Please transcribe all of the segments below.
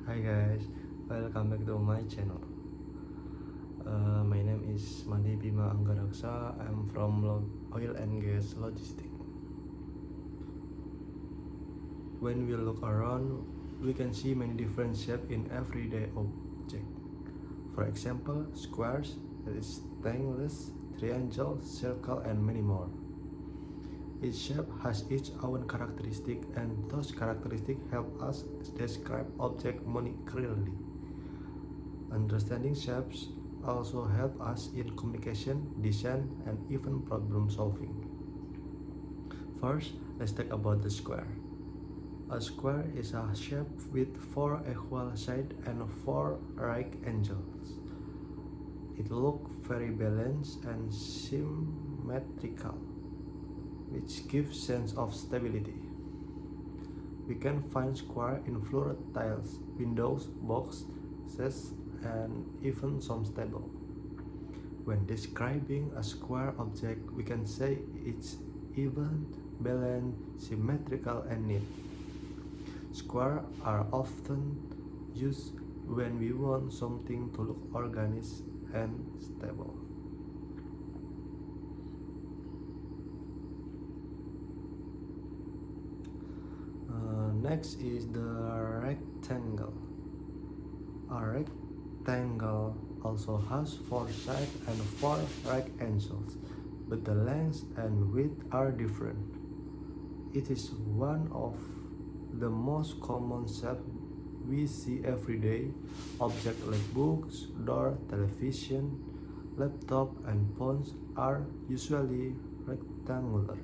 Hi guys, welcome back to my channel. My name is Mandi Bima Anggaraksa. I'm from Oil and Gas Logistics. When we look around, we can see many different shapes in everyday object. For example, squares, rectangles, triangles, circle, and many more. Each shape has its own characteristic, and those characteristics help us describe object more clearly. Understanding shapes also help us in communication, design, and even problem solving. First, let's talk about the square. A square is a shape with 4 equal sides and 4 right angles. It looks very balanced and symmetrical, which gives sense of stability. We can find square in floor tiles, windows, boxes, and even some stable. When describing a square object, we can say it's even, balanced, symmetrical, and neat. Squares are often used when we want something to look organized and stable. Next is the rectangle. A rectangle also has 4 sides and 4 right angles, but the length and width are different. It is one of the most common shapes we see every day. Objects like books, door, television, laptop, and phones are usually rectangular.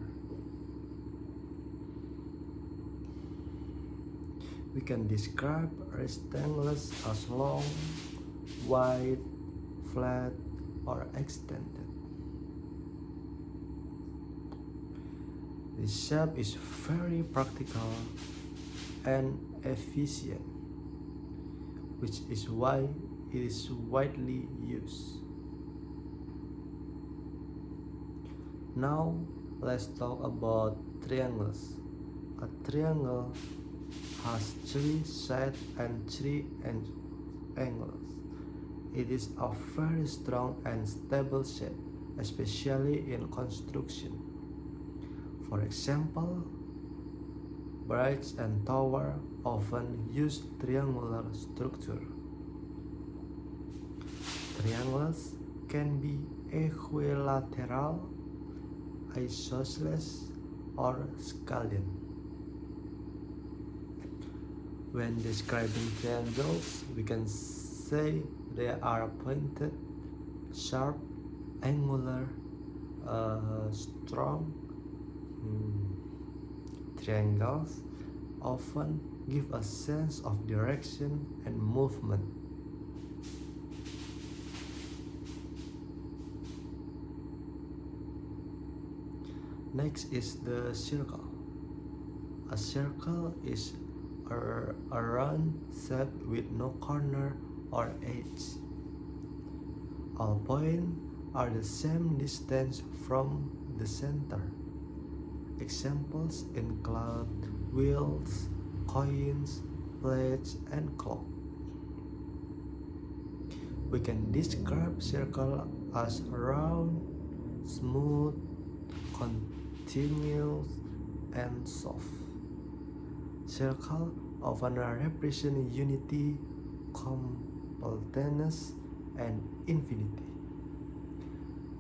We can describe rectangles as long, wide, flat, or extended. This shape is very practical and efficient, which is why it is widely used. Now, let's talk about triangles. A triangle has 3 sides and 3 angles. It is a very strong and stable shape, especially in construction. For example, bridges and towers often use triangular structure. Triangles can be equilateral, isosceles, or scalene. When describing triangles, we can say they are pointed, sharp, angular, strong. Triangles often give a sense of direction and movement. Next is the circle. A circle is a round shape with no corner or edge. All points are the same distance from the center. Examples include wheels, coins, plates, and clock. We can describe circle as round, smooth, continuous, and soft. Circles often represent unity, completeness, and infinity.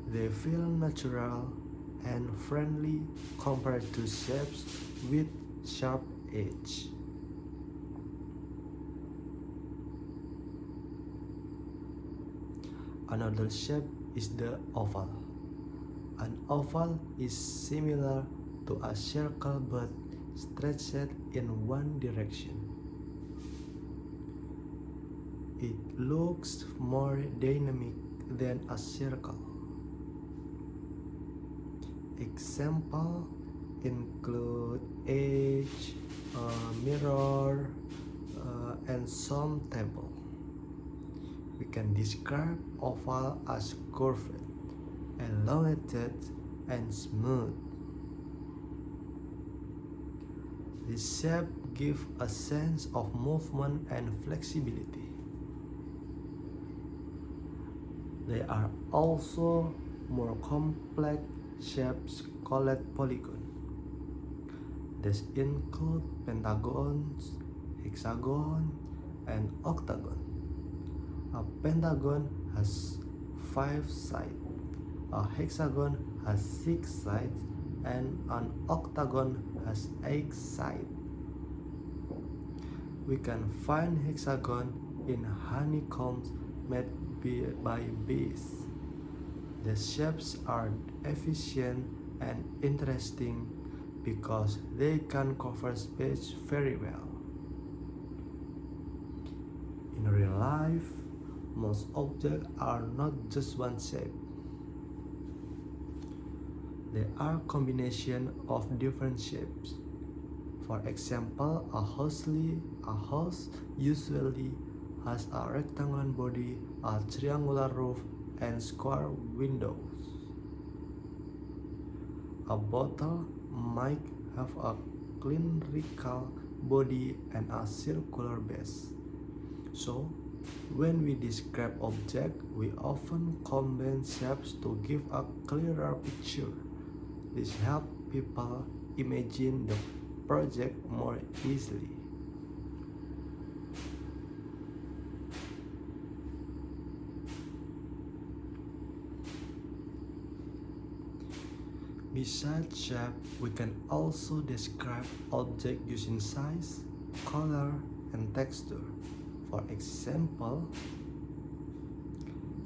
They feel natural and friendly compared to shapes with sharp edges. Another shape is the oval. An oval is similar to a circle but stretched in one direction. It looks more dynamic than a circle. Examples include edge, mirror, and some table. We can describe oval as curved, elongated, and smooth. This shape give a sense of movement and flexibility. There are also more complex shapes called polygons. These include pentagons, hexagon, and octagon. A pentagon has 5 sides, a hexagon has 6 sides, and an octagon has 8 sides. We can find hexagon in honeycombs made by bees. The shapes are efficient and interesting because they can cover space very well. In real life, most objects are not just one shape. They are combination of different shapes. For example, a house usually has a rectangular body, a triangular roof, and square windows. A bottle might have a cylindrical body and a circular base. So, when we describe objects, we often combine shapes to give a clearer picture. This helps people imagine the project more easily. Besides shape, we can also describe objects using size, color, and texture. For example,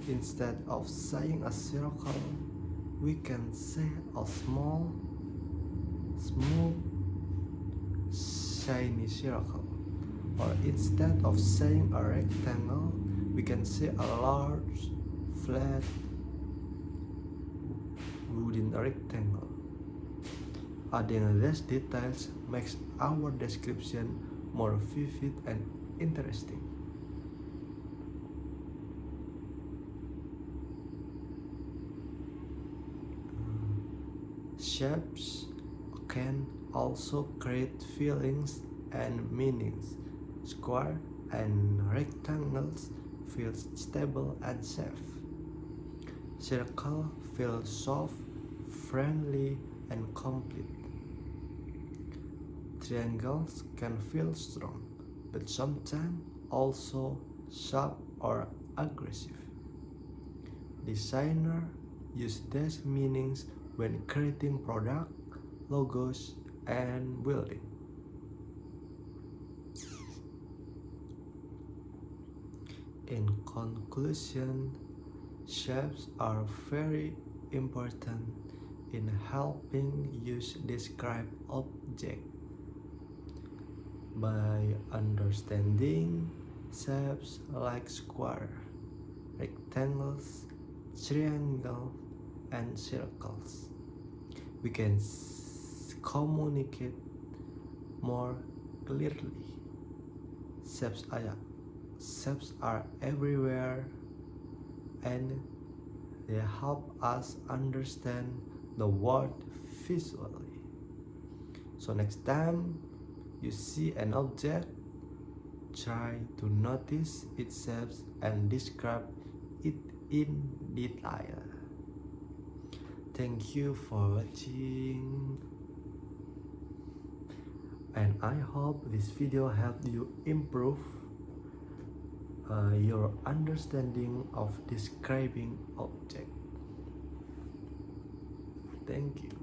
instead of saying a circle, we can say a small, smooth, shiny circle. Or instead of saying a rectangle, we can say a large, flat, wooden rectangle. Adding these details makes our description more vivid and interesting. Shapes can also create feelings and meanings. Square and rectangles feel stable and safe. Circle feels soft, friendly, and complete. Triangles can feel strong, but sometimes also sharp or aggressive. Designers use these meanings when creating products, logos, and buildings. In conclusion, shapes are very important in helping us describe objects. By understanding shapes like square, rectangles, triangles, and circles, we can communicate more clearly. Shapes are everywhere, and they help us understand the world visually. So next time you see an object, try to notice its shapes and describe it in detail. Thank you for watching, and I hope this video helped you improve your understanding of describing object. Thank you.